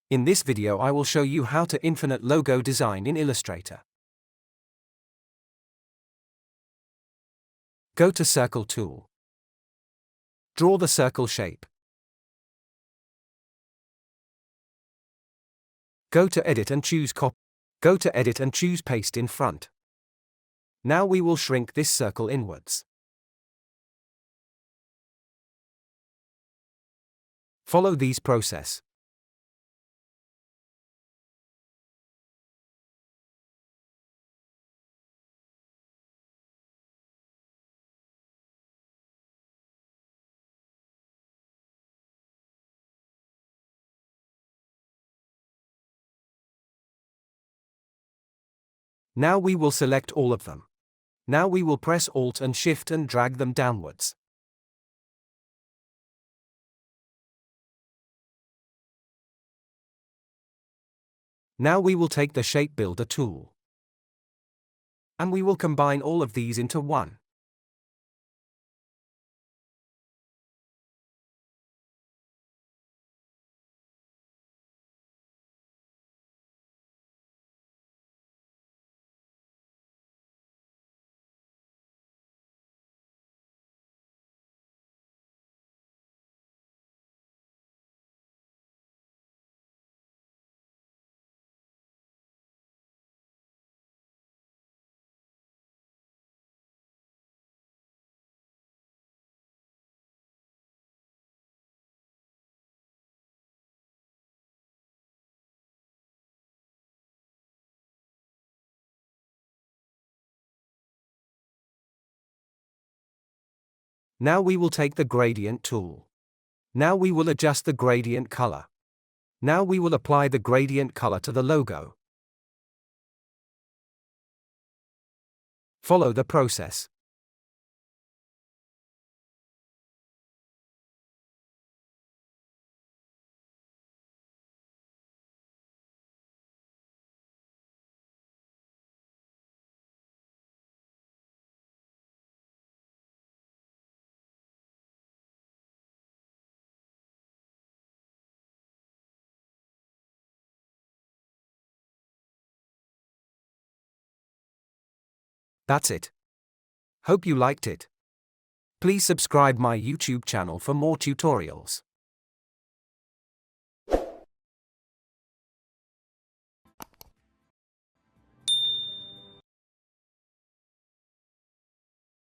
In this video I will show you how to infinite logo design in Illustrator. Go to Circle tool. Draw the circle shape. Go to Edit and choose Copy. Go to Edit and choose Paste in front. Now we will shrink this circle inwards. Follow these process. Now we will select all of them. Now we will press Alt and Shift and drag them downwards. Now we will take the Shape Builder tool. And we will combine all of these into one. Now we will take the Gradient tool. Now we will adjust the gradient color. Now we will apply the gradient color to the logo. Follow the process. That's it. Hope you liked it. Please subscribe my YouTube channel for more tutorials.